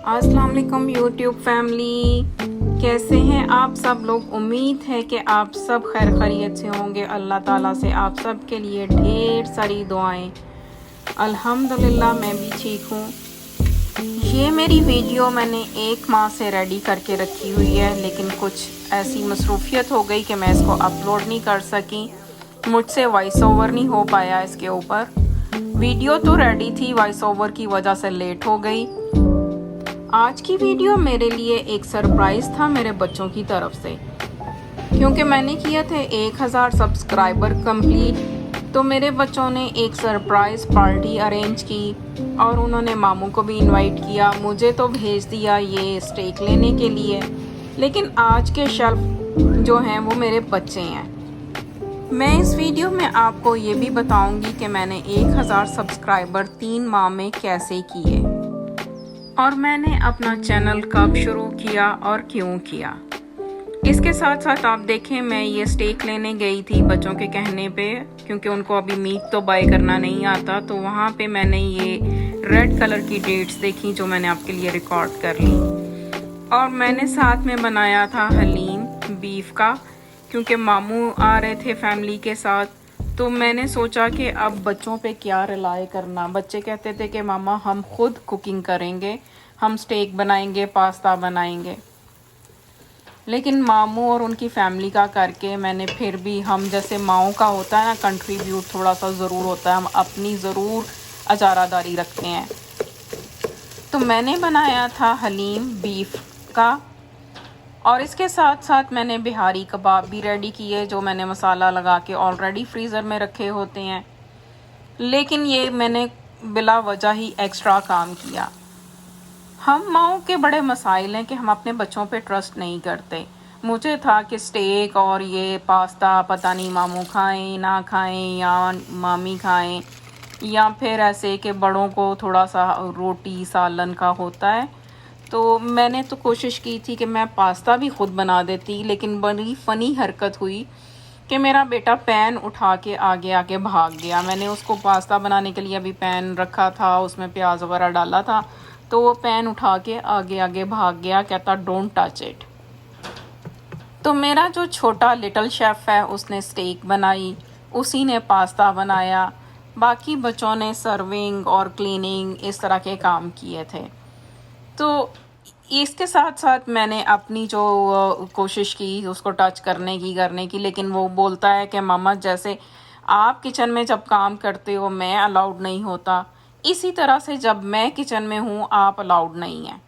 अस्सलाम वालेकुम YouTube family, कैसे हैं आप सब लोग। उम्मीद है कि आप सब खैर खैरियत से होंगे। अल्लाह ताला से आप सब के लिए ढेर सारी दुआएं। अल्हम्दुलिल्लाह मैं भी ठीक हूँ। ये मेरी वीडियो मैंने 1 माह से रेडी करके रखी हुई है, लेकिन कुछ ऐसी मसरूफियत हो गई कि मैं इसको अपलोड नहीं कर सकी। मुझसे वॉइस ओवर नहीं हो पाया इसके ऊपर। वीडियो तो रेडी थी, वॉइस ओवर की वजह से लेट हो गई। आज की वीडियो मेरे लिए एक सरप्राइज़ था मेरे बच्चों की तरफ से, क्योंकि मैंने किया थे 1000 सब्सक्राइबर कंप्लीट। तो मेरे बच्चों ने एक सरप्राइज़ पार्टी अरेंज की और उन्होंने मामू को भी इनवाइट किया। मुझे तो भेज दिया ये स्टेक लेने के लिए, लेकिन आज के शेल्फ जो हैं वो मेरे बच्चे हैं। मैं इस वीडियो में आपको ये भी बताऊंगी कि मैंने 1000 सब्सक्राइबर 3 माह में कैसे किए और मैंने अपना चैनल कब शुरू किया और क्यों किया। इसके साथ साथ आप देखें, मैं ये स्टेक लेने गई थी बच्चों के कहने पे, क्योंकि उनको अभी मीट तो बाय करना नहीं आता। तो वहाँ पे मैंने ये रेड कलर की डेट्स देखी जो मैंने आपके लिए रिकॉर्ड कर ली। और मैंने साथ में बनाया था हलीम बीफ का, क्योंकि मामू आ रहे थे फैमिली के साथ। तो मैंने सोचा कि अब बच्चों पे क्या रिलाय करना। बच्चे कहते थे कि मामा हम खुद कुकिंग करेंगे, हम स्टेक बनाएंगे, पास्ता बनाएंगे। लेकिन मामू और उनकी फैमिली का करके मैंने फिर भी, हम जैसे माओ का होता है ना, कंट्रीब्यूट थोड़ा सा ज़रूर होता है, हम अपनी ज़रूर अजारादारी रखते हैं। तो मैंने बनाया था हलीम बीफ का, और इसके साथ साथ मैंने बिहारी कबाब भी रेडी किए, जो मैंने मसाला लगा के ऑलरेडी फ्रीज़र में रखे होते हैं। लेकिन ये मैंने बिला वजह ही एक्स्ट्रा काम किया। हम माओ के बड़े मसाइल हैं कि हम अपने बच्चों पे ट्रस्ट नहीं करते। मुझे था कि स्टेक और ये पास्ता पता नहीं मामू खाएं ना खाएं या मामी खाएं, या फिर ऐसे कि बड़ों को थोड़ा सा रोटी सालन का होता है। तो मैंने तो कोशिश की थी कि मैं पास्ता भी खुद बना देती, लेकिन बड़ी फ़नी हरकत हुई कि मेरा बेटा पैन उठा के आगे आगे भाग गया। मैंने उसको पास्ता बनाने के लिए अभी पैन रखा था, उसमें प्याज वगैरह डाला था, तो वो पैन उठा के आगे आगे भाग गया, कहता डोंट टच इट। तो मेरा जो छोटा लिटिल शेफ़ है उसने स्टेक बनाई, उसी ने पास्ता बनाया, बाकी बच्चों ने सर्विंग और क्लीनिंग इस तरह के काम किए थे। तो इसके साथ साथ मैंने अपनी जो कोशिश की उसको टच करने की, लेकिन वो बोलता है कि मामा जैसे आप किचन में जब काम करते हो मैं अलाउड नहीं होता, इसी तरह से जब मैं किचन में हूँ आप अलाउड नहीं हैं।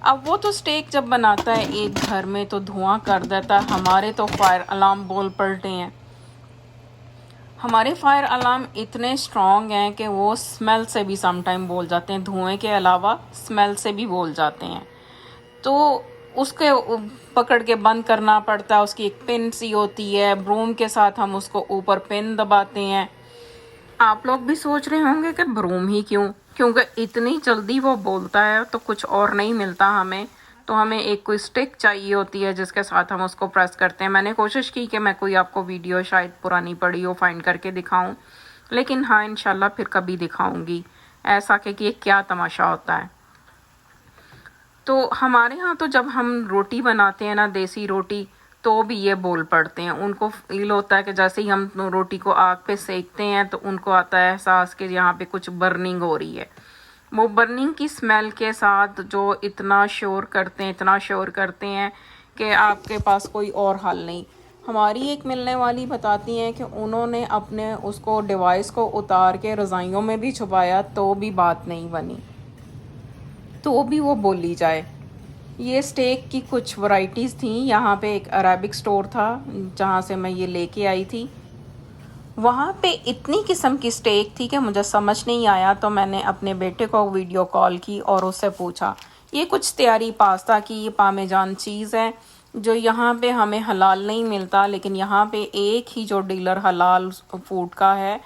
अब वो तो स्टेक जब बनाता है एक घर में तो धुआं कर देता है, हमारे तो फायर अलार्म बोल पड़ते हैं। हमारे फायर अलार्म इतने स्ट्रॉन्ग हैं कि वो स्मेल से भी समटाइम बोल जाते हैं, धुएं के अलावा स्मेल से भी बोल जाते हैं। तो उसके पकड़ के बंद करना पड़ता है। उसकी एक पिन सी होती है, ब्रूम के साथ हम उसको ऊपर पिन दबाते हैं। आप लोग भी सोच रहे होंगे कि ब्रूम ही क्यों, क्योंकि इतनी जल्दी वो बोलता है तो कुछ और नहीं मिलता हमें। तो हमें एक कोई स्टिक चाहिए होती है जिसके साथ हम उसको प्रेस करते हैं। मैंने कोशिश की कि मैं कोई आपको वीडियो शायद पुरानी पड़ी हो फाइंड करके दिखाऊं, लेकिन हाँ इंशाल्लाह फिर कभी दिखाऊंगी ऐसा कि ये क्या तमाशा होता है। तो हमारे यहाँ तो जब हम रोटी बनाते हैं ना, देसी रोटी, तो भी ये बोल पड़ते हैं। उनको फील होता है कि जैसे ही हम रोटी को आग पे सेकते हैं तो उनको आता है एहसास कि यहाँ पे कुछ बर्निंग हो रही है। वो बर्निंग की स्मेल के साथ जो इतना शोर करते हैं कि आपके पास कोई और हल नहीं। हमारी एक मिलने वाली बताती हैं कि उन्होंने अपने उसको डिवाइस को उतार के रज़ाइयों में भी छुपाया तो भी बात नहीं बनी, तो भी वो बोली जाए। ये स्टेक की कुछ वैरायटीज़ थी। यहाँ पे एक अरेबिक स्टोर था जहाँ से मैं ये लेके आई थी। वहाँ पे इतनी किस्म की स्टेक थी कि मुझे समझ नहीं आया। तो मैंने अपने बेटे को वीडियो कॉल की और उससे पूछा, ये कुछ तैयारी पास्ता की पामेजान चीज़ है जो यहाँ पे हमें हलाल नहीं मिलता, लेकिन यहाँ पे एक ही जो डीलर हलाल फूड का है,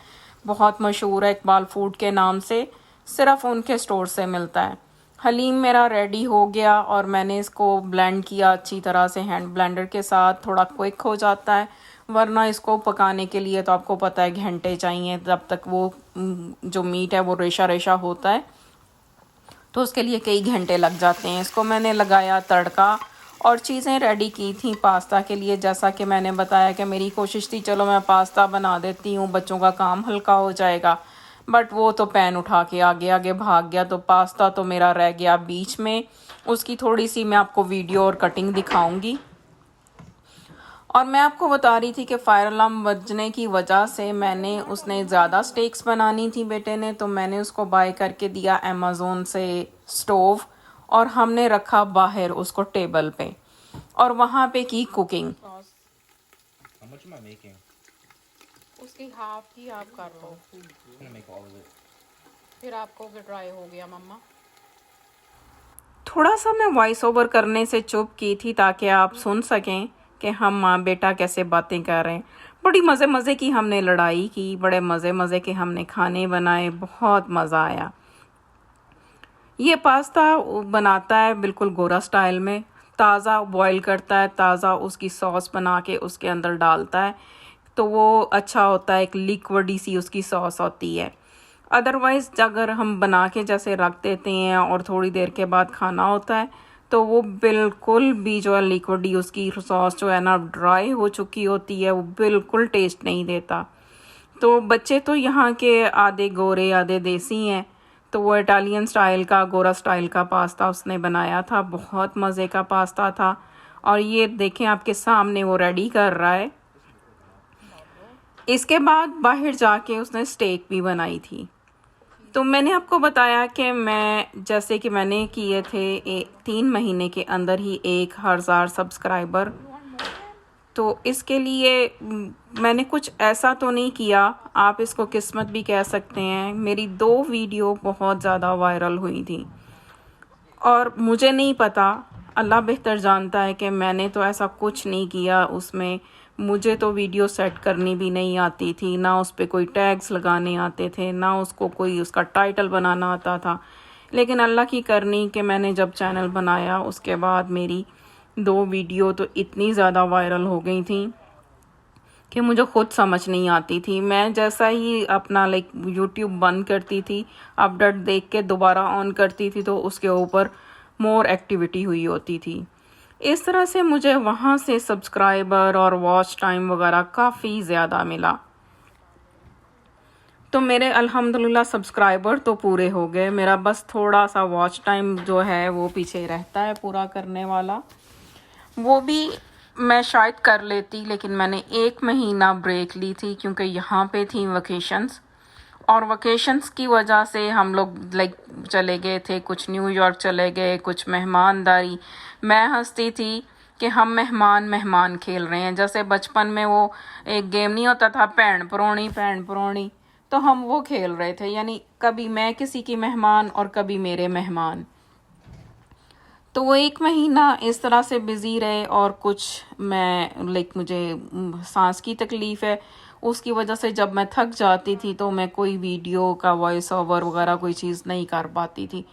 बहुत मशहूर है, इकबाल फूड के नाम से, सिर्फ उनके स्टोर से मिलता है। हलीम मेरा रेडी हो गया और मैंने इसको ब्लेंड किया अच्छी तरह से हैंड ब्लेंडर के साथ। थोड़ा क्विक हो जाता है, वरना इसको पकाने के लिए तो आपको पता है घंटे चाहिए, तब तक वो जो मीट है वो रेशा रेशा होता है। तो उसके लिए कई घंटे लग जाते हैं। इसको मैंने लगाया तड़का और चीज़ें रेडी की थी पास्ता के लिए। जैसा कि मैंने बताया कि मेरी कोशिश थी चलो मैं पास्ता बना देती हूँ, बच्चों का काम हल्का हो जाएगा, बट वो तो पैन उठा के आगे आगे भाग गया, तो पास्ता तो मेरा रह गया बीच में। उसकी थोड़ी सी मैं आपको वीडियो और कटिंग दिखाऊंगी। और मैं आपको बता रही थी कि फायर अलार्म बजने की वजह से मैंने उसने ज़्यादा स्टेक्स बनानी थी बेटे ने, तो मैंने उसको बाय करके दिया अमेज़ोन से स्टोव, और हमने रखा बाहर उसको टेबल पे और वहाँ पे की cooking. How much am I making? उसकी हाफ ही आप कर लो, I'm gonna make all of it. फिर आपको भी ड्राई हो गया मम्मा। थोड़ा सा मैं वॉइस ओवर करने से चुप की थी ताकि आप सुन सकें कि हम माँ बेटा कैसे बातें कर रहे हैं। बड़ी मज़े मज़े की हमने लड़ाई की, बड़े मज़े मज़े के हमने खाने बनाए, बहुत मज़ा आया। ये पास्ता बनाता है बिल्कुल गोरा स्टाइल में, ताज़ा बॉईल करता है, ताज़ा उसकी सॉस बना के उसके अंदर डालता है, तो वो अच्छा होता है, एक लिक्विडी सी उसकी सॉस होती है। अदरवाइज़ अगर हम बना के जैसे रख देते हैं और थोड़ी देर के बाद खाना होता है तो वो बिल्कुल भी जो है लिक्विडी उसकी सॉस जो है ना ड्राई हो चुकी होती है, वो बिल्कुल टेस्ट नहीं देता। तो बच्चे तो यहाँ के आधे गोरे आधे देसी हैं, तो वो इटालियन स्टाइल का गोरा स्टाइल का पास्ता उसने बनाया था, बहुत मज़े का पास्ता था। और ये देखें आपके सामने वो रेडी कर रहा है। इसके बाद बाहर जाके उसने स्टेक भी बनाई थी। तो मैंने आपको बताया कि मैं जैसे कि मैंने किए थे 3 महीने के अंदर ही 1000 सब्सक्राइबर, तो इसके लिए मैंने कुछ ऐसा तो नहीं किया, आप इसको किस्मत भी कह सकते हैं। मेरी 2 वीडियो बहुत ज़्यादा वायरल हुई थी और मुझे नहीं पता, अल्लाह बेहतर जानता है कि मैंने तो ऐसा कुछ नहीं किया उसमें। मुझे तो वीडियो सेट करनी भी नहीं आती थी, ना उस पर कोई टैग्स लगाने आते थे, ना उसको कोई उसका टाइटल बनाना आता था। लेकिन अल्लाह की करनी कि मैंने जब चैनल बनाया उसके बाद मेरी 2 वीडियो तो इतनी ज़्यादा वायरल हो गई थी कि मुझे खुद समझ नहीं आती थी। मैं जैसा ही अपना यूट्यूब बंद करती थी, अपडेट देख के दोबारा ऑन करती थी, तो उसके ऊपर मोर एक्टिविटी हुई होती थी। इस तरह से मुझे वहाँ से सब्सक्राइबर और वॉच टाइम वगैरह काफ़ी ज़्यादा मिला। तो मेरे अल्हम्दुलिल्लाह सब्सक्राइबर तो पूरे हो गए, मेरा बस थोड़ा सा वॉच टाइम जो है वो पीछे रहता है पूरा करने वाला। वो भी मैं शायद कर लेती, लेकिन मैंने 1 महीना ब्रेक ली थी क्योंकि यहाँ पे थी वकेशंस, और वकेशंस की वजह से हम लोग चले गए थे, कुछ न्यूयॉर्क चले गए, कुछ मेहमानदारी। मैं हंसती थी कि हम मेहमान मेहमान खेल रहे हैं, जैसे बचपन में वो एक गेम नहीं होता था भैन परोणी, तो हम वो खेल रहे थे, यानी कभी मैं किसी की मेहमान और कभी मेरे मेहमान। तो वो 1 महीना इस तरह से बिज़ी रहे, और कुछ मैं मुझे सांस की तकलीफ़ है, उसकी वजह से जब मैं थक जाती थी तो मैं कोई वीडियो का वॉइस ओवर वगैरह कोई चीज़ नहीं कर पाती थी।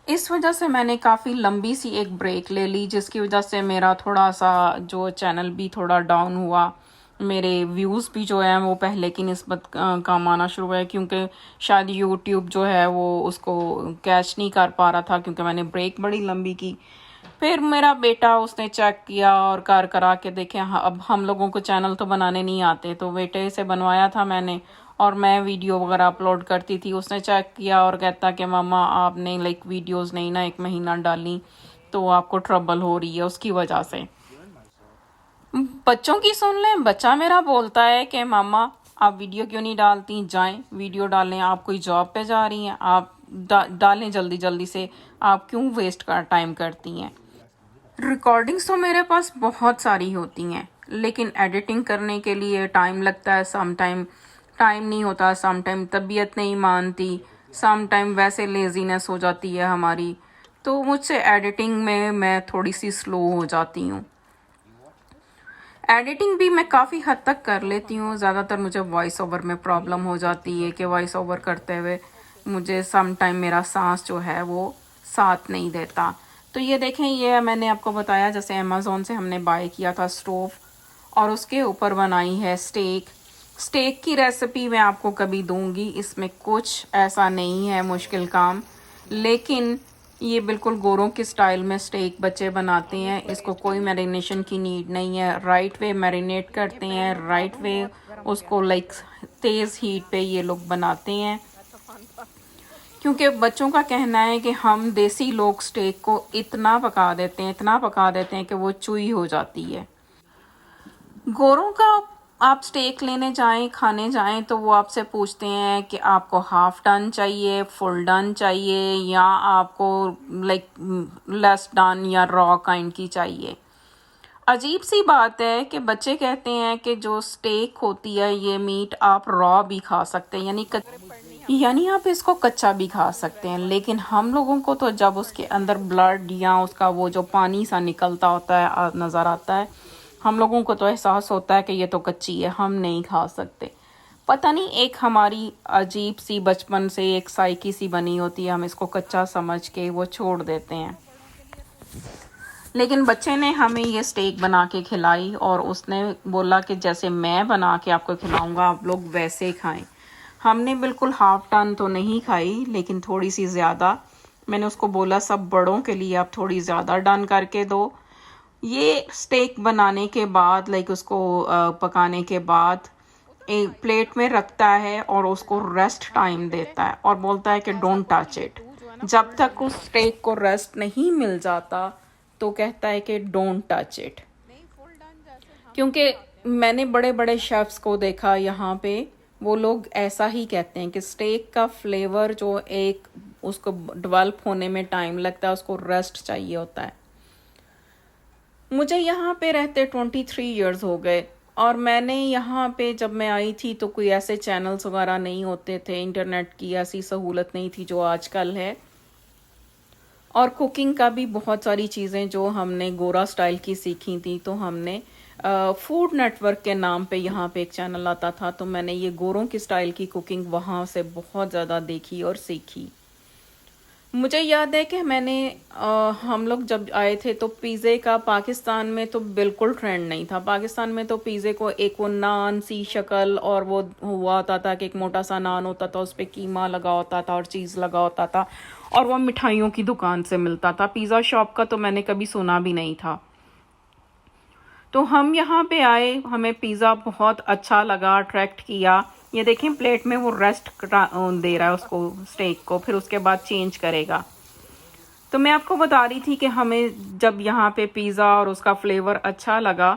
इस वजह से मैंने काफ़ी लंबी सी एक ब्रेक ले ली, जिसकी वजह से मेरा थोड़ा सा जो चैनल भी थोड़ा डाउन हुआ। मेरे व्यूज़ भी जो हैं वो पहले की निस्बत कम आना शुरू हुए, क्योंकि शायद यूट्यूब जो है वो उसको कैच नहीं कर पा रहा था, क्योंकि मैंने ब्रेक बड़ी लंबी की। फिर मेरा बेटा उसने चेक किया और कर करा के देखे, हाँ अब हम लोगों को चैनल तो बनाने नहीं आते, तो बेटे से बनवाया था मैंने, और मैं वीडियो वगैरह अपलोड करती थी। उसने चेक किया और कहता कि मामा आपने वीडियोस नहीं ना 1 महीना डाली, तो आपको ट्रबल हो रही है उसकी वजह से। बच्चों की सुन लें, बच्चा मेरा बोलता है कि मामा आप वीडियो क्यों नहीं डालती, जाएं वीडियो डालें, आप कोई जॉब पे जा रही हैं, आप डालें जल्दी जल्दी से, आप क्यों वेस्ट कर टाइम करती हैं। रिकॉर्डिंग्स तो मेरे पास बहुत सारी होती हैं, लेकिन एडिटिंग करने के लिए टाइम लगता है, सम टाइम टाइम नहीं होता, सम टाइम तबीयत नहीं मानती, सम टाइम वैसे लेजीनेस हो जाती है हमारी, तो मुझसे एडिटिंग में मैं थोड़ी सी स्लो हो जाती हूँ। एडिटिंग भी मैं काफ़ी हद तक कर लेती हूँ, ज़्यादातर मुझे वॉइस ओवर में प्रॉब्लम हो जाती है कि वॉइस ओवर करते हुए मुझे सम टाइम मेरा सांस जो है वो साथ नहीं देता। तो ये देखें, ये मैंने आपको बताया जैसे अमेज़ोन से हमने बाय किया था स्टोव, और उसके ऊपर बनाई है स्टेक की रेसिपी मैं आपको कभी दूंगी, इसमें कुछ ऐसा नहीं है मुश्किल काम। लेकिन ये बिल्कुल गोरों के स्टाइल में स्टेक बच्चे बनाते हैं। इसको कोई मैरिनेशन की नीड नहीं है, राइट वे मैरिनेट करते हैं, राइट वे उसको लाइक तेज़ हीट पे ये लोग बनाते हैं, क्योंकि बच्चों का कहना है कि हम देसी लोग स्टेक को इतना पका देते हैं कि वो चुई हो जाती है। गोरों का आप स्टेक लेने जाएं, खाने जाएं, तो वो आपसे पूछते हैं कि आपको हाफ डन चाहिए, फुल डन चाहिए, या आपको लाइक लेस डन या रॉ काइंड की चाहिए। अजीब सी बात है कि बच्चे कहते हैं कि जो स्टेक होती है ये मीट आप रॉ भी खा सकते हैं, यानी आप इसको कच्चा भी खा सकते हैं, लेकिन हम लोगों को तो जब उसके अंदर ब्लड या उसका वो जो पानी सा निकलता होता है नज़र आता है, हम लोगों को तो एहसास होता है कि ये तो कच्ची है, हम नहीं खा सकते। पता नहीं, एक हमारी अजीब सी बचपन से एक साइकी सी बनी होती है, हम इसको कच्चा समझ के वो छोड़ देते हैं। लेकिन बच्चे ने हमें ये स्टेक बना के खिलाई और उसने बोला कि जैसे मैं बना के आपको खिलाऊंगा आप लोग वैसे ही खाएं। हमने बिल्कुल हाफ टन तो नहीं खाई, लेकिन थोड़ी सी ज़्यादा। मैंने उसको बोला सब बड़ों के लिए आप थोड़ी ज़्यादा डन करके दो। ये स्टेक बनाने के बाद लाइक उसको पकाने के बाद एक प्लेट में रखता है और उसको रेस्ट टाइम देता है और बोलता है कि डोंट टच इट। जब तक उस स्टेक को रेस्ट नहीं मिल जाता तो कहता है कि डोंट टच इट। क्योंकि मैंने बड़े बड़े शेफ्स को देखा यहाँ पे, वो लोग ऐसा ही कहते हैं कि स्टेक का फ्लेवर जो एक उसको डेवलप होने में टाइम लगता है, उसको रेस्ट चाहिए होता है। मुझे यहाँ पे रहते 23 इयर्स हो गए और मैंने यहाँ पे जब मैं आई थी तो कोई ऐसे चैनल्स वगैरह नहीं होते थे, इंटरनेट की ऐसी सहूलत नहीं थी जो आजकल है, और कुकिंग का भी बहुत सारी चीज़ें जो हमने गोरा स्टाइल की सीखी थी। तो हमने फूड नेटवर्क के नाम पे यहाँ पे एक चैनल आता था, तो मैंने ये गोरों की स्टाइल की कुकिंग वहाँ से बहुत ज़्यादा देखी और सीखी। मुझे याद है कि हम लोग जब आए थे तो पिज़्ज़े का पाकिस्तान में तो बिल्कुल ट्रेंड नहीं था। पाकिस्तान में तो पिज़्ज़े को एक वो नान सी शक्ल और वो हुआ होता था कि एक मोटा सा नान होता था, उस पर कीमा लगा होता था और चीज़ लगा होता था, और वो मिठाइयों की दुकान से मिलता था। पिज़्ज़ा शॉप का तो मैंने कभी सुना भी नहीं था। तो हम यहाँ पे आए, हमें पिज़्ज़ा बहुत अच्छा लगा, अट्रैक्ट किया। ये देखें प्लेट में वो रेस्ट दे रहा है उसको, स्टेक को, फिर उसके बाद चेंज करेगा। तो मैं आपको बता रही थी कि हमें जब यहाँ पे पिज़्ज़ा और उसका फ्लेवर अच्छा लगा,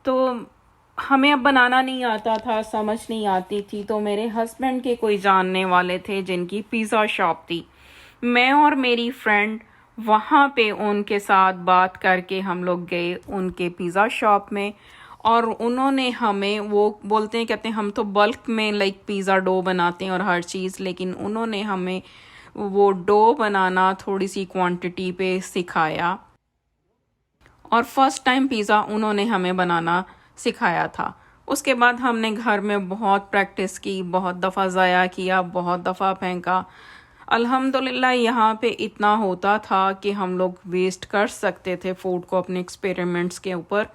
तो हमें अब बनाना नहीं आता था, समझ नहीं आती थी। तो मेरे हस्बैंड के कोई जानने वाले थे जिनकी पिज़्ज़ा शॉप थी। मैं और मेरी फ्रेंड वहाँ पे उनके साथ बात करके हम लोग गए उनके पिज़्ज़ा शॉप में, और उन्होंने हमें, वो बोलते हैं, कहते हैं हम तो बल्क में लाइक पिज़्ज़ा डो बनाते हैं और हर चीज़, लेकिन उन्होंने हमें वो डो बनाना थोड़ी सी क्वांटिटी पे सिखाया, और फर्स्ट टाइम पिज़्ज़ा उन्होंने हमें बनाना सिखाया था। उसके बाद हमने घर में बहुत प्रैक्टिस की, बहुत दफ़ा ज़ाया किया, बहुत दफ़ा फेंका। अल्हम्दुलिल्लाह यहाँ पे इतना होता था कि हम लोग वेस्ट कर सकते थे फूड को अपने एक्सपेरिमेंट्स के ऊपर,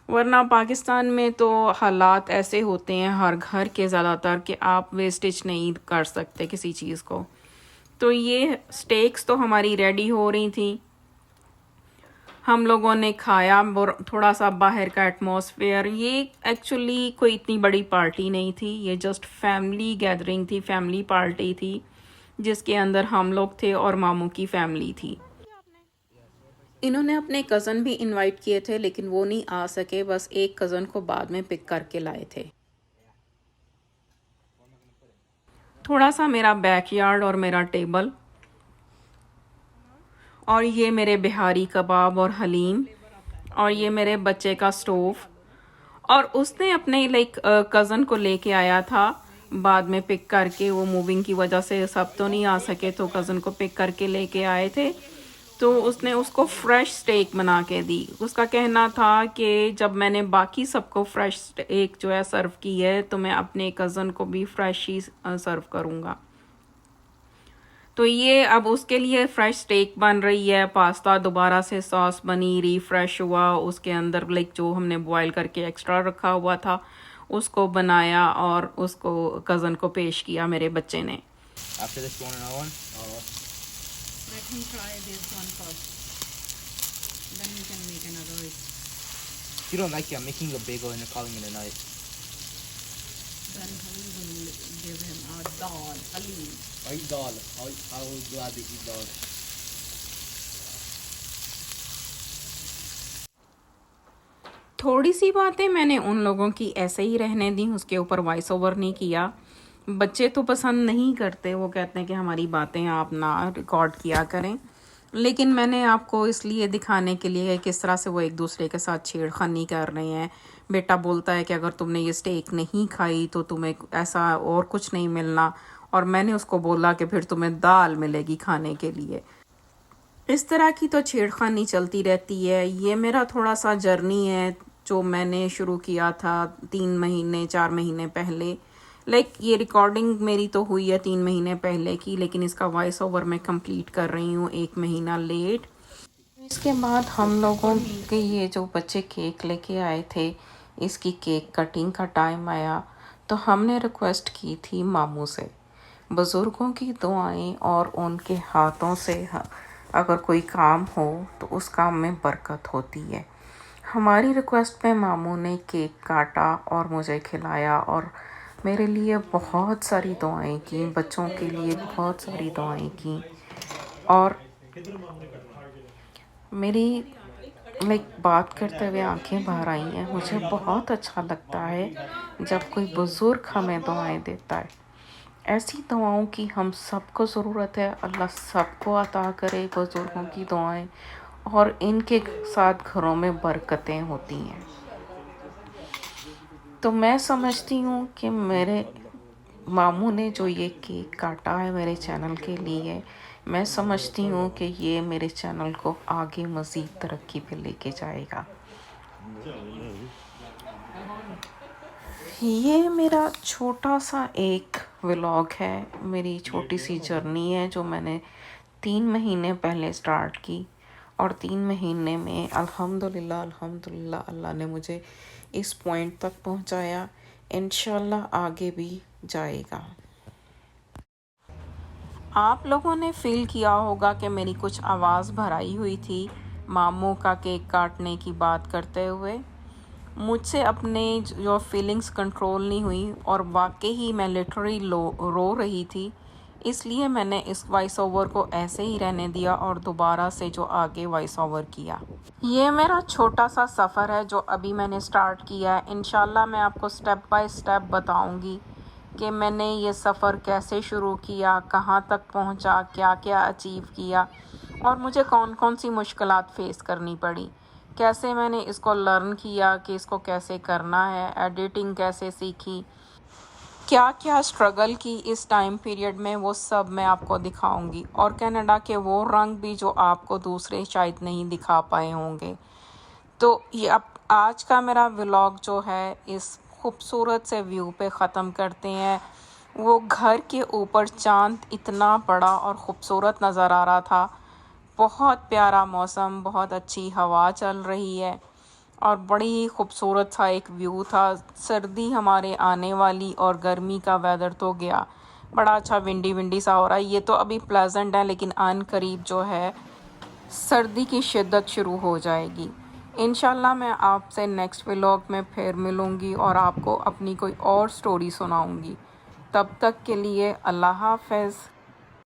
वरना पाकिस्तान में तो हालात ऐसे होते हैं हर घर के ज़्यादातर कि आप वेस्टेज नहीं कर सकते किसी चीज़ को। तो ये स्टेक्स तो हमारी रेडी हो रही थी, हम लोगों ने खाया, थोड़ा सा बाहर का एटमॉस्फेयर। ये एक्चुअली कोई इतनी बड़ी पार्टी नहीं थी, ये जस्ट फैमिली गैदरिंग थी, फैमिली पार्टी थी जिसके अंदर हम लोग थे और मामू की फैमिली थी। इन्होंने अपने कज़न भी इनवाइट किए थे, लेकिन वो नहीं आ सके, बस एक कज़न को बाद में पिक करके लाए थे। थोड़ा सा मेरा बैकयार्ड और मेरा टेबल, और ये मेरे बिहारी कबाब और हलीम, और ये मेरे बच्चे का स्टोव। और उसने अपने लाइक कज़न को लेके आया था बाद में पिक करके, वो मूविंग की वजह से सब तो नहीं आ सके, तो कज़न को पिक करके लेके आए थे। तो उसने उसको फ्रेश स्टेक बना के दी। उसका कहना था कि जब मैंने बाकी सबको फ्रेश स्टेक जो है सर्व की है, तो मैं अपने कज़न को भी फ्रेश ही सर्व करूँगा। तो ये अब उसके लिए फ्रेश स्टेक बन रही है, पास्ता दोबारा से सॉस बनी, रिफ्रेश हुआ, उसके अंदर लाइक जो हमने बॉयल करके एक्स्ट्रा रखा हुआ था उसको बनाया और उसको कज़न को पेश किया मेरे बच्चे ने। After this, you want another one? Let him try this one first. Then we can make another. If you don't like it, I'm making a bagel and you're calling it a night. Then we will give him a dal, Ali. I eat dal. I will gladly eat dal. थोड़ी सी बातें मैंने उन लोगों की ऐसे ही रहने दी, उसके ऊपर वॉइस ओवर नहीं किया। बच्चे तो पसंद नहीं करते, वो कहते हैं कि हमारी बातें आप ना रिकॉर्ड किया करें। लेकिन मैंने आपको इसलिए दिखाने के लिए किस तरह से वो एक दूसरे के साथ छेड़खानी कर रहे हैं। बेटा बोलता है कि अगर तुमने ये स्टेक नहीं खाई तो तुम्हें ऐसा और कुछ नहीं मिलना, और मैंने उसको बोला कि फिर तुम्हें दाल मिलेगी खाने के लिए। इस तरह की तो छेड़खानी चलती रहती है। ये मेरा थोड़ा सा जर्नी है जो मैंने शुरू किया था 3 महीने 4 महीने पहले। ये रिकॉर्डिंग मेरी तो हुई है 3 महीने पहले की, लेकिन इसका वॉइस ओवर मैं कंप्लीट कर रही हूँ 1 महीना लेट। इसके बाद हम लोगों के ये जो बच्चे केक लेके आए थे, इसकी केक कटिंग का टाइम आया तो हमने रिक्वेस्ट की थी मामू से, बुज़ुर्गों की दुआएं और उनके हाथों से अगर कोई काम हो तो उस काम में बरकत होती है। हमारी रिक्वेस्ट पे मामू ने केक काटा और मुझे खिलाया और मेरे लिए बहुत सारी दुआएं की, बच्चों के लिए बहुत सारी दुआएं की। और मेरी बात करते हुए आंखें बाहर आई हैं। मुझे बहुत अच्छा लगता है जब कोई बुज़ुर्ग हमें दुआएं देता है। ऐसी दुआओं की हम सबको ज़रूरत है। अल्लाह सबको अता करे बुज़ुर्गों की दुआएं, और इनके साथ घरों में बरकतें होती हैं। तो मैं समझती हूँ कि मेरे मामू ने जो ये केक काटा है मेरे चैनल के लिए, मैं समझती हूँ कि ये मेरे चैनल को आगे मज़ीद तरक्की पे लेके जाएगा। ये मेरा छोटा सा एक व्लॉग है, मेरी छोटी सी जर्नी है जो मैंने 3 महीने पहले स्टार्ट की, और 3 महीने में अल्हम्दुलिल्लाह अल्लाह ने मुझे इस पॉइंट तक पहुंचाया। इंशाल्लाह आगे भी जाएगा। आप लोगों ने फील किया होगा कि मेरी कुछ आवाज़ भराई हुई थी मामू का केक काटने की बात करते हुए। मुझसे अपने जो फीलिंग्स कंट्रोल नहीं हुई और वाकई ही मैं लिटरली रो रही थी, इसलिए मैंने इस वॉइस ओवर को ऐसे ही रहने दिया और दोबारा से जो आगे वॉइस ओवर किया। ये मेरा छोटा सा सफ़र है जो अभी मैंने स्टार्ट किया है। इंशाल्लाह मैं आपको स्टेप बाय स्टेप बताऊंगी कि मैंने ये सफ़र कैसे शुरू किया, कहाँ तक पहुँचा, क्या क्या अचीव किया, और मुझे कौन कौन सी मुश्किलात फ़ेस करनी पड़ी, कैसे मैंने इसको लर्न किया कि इसको कैसे करना है, एडिटिंग कैसे सीखी, क्या क्या स्ट्रगल की इस टाइम पीरियड में, वो सब मैं आपको दिखाऊंगी। और कनाडा के वो रंग भी जो आपको दूसरे शायद नहीं दिखा पाए होंगे। तो ये अब आज का मेरा व्लॉग जो है इस खूबसूरत से व्यू पे ख़त्म करते हैं। वो घर के ऊपर चांद इतना बड़ा और ख़ूबसूरत नज़र आ रहा था। बहुत प्यारा मौसम, बहुत अच्छी हवा चल रही है और बड़ी ही खूबसूरत सा एक व्यू था। सर्दी हमारे आने वाली और गर्मी का वेदर तो गया, बड़ा अच्छा विंडी सा हो रहा है। ये तो अभी प्लेजेंट है, लेकिन आन करीब जो है सर्दी की शिद्दत शुरू हो जाएगी। इंशाल्लाह मैं आपसे नेक्स्ट व्लॉग में फिर मिलूँगी और आपको अपनी कोई और स्टोरी सुनाऊँगी। तब तक के लिए अल्लाह हाफ़िज़।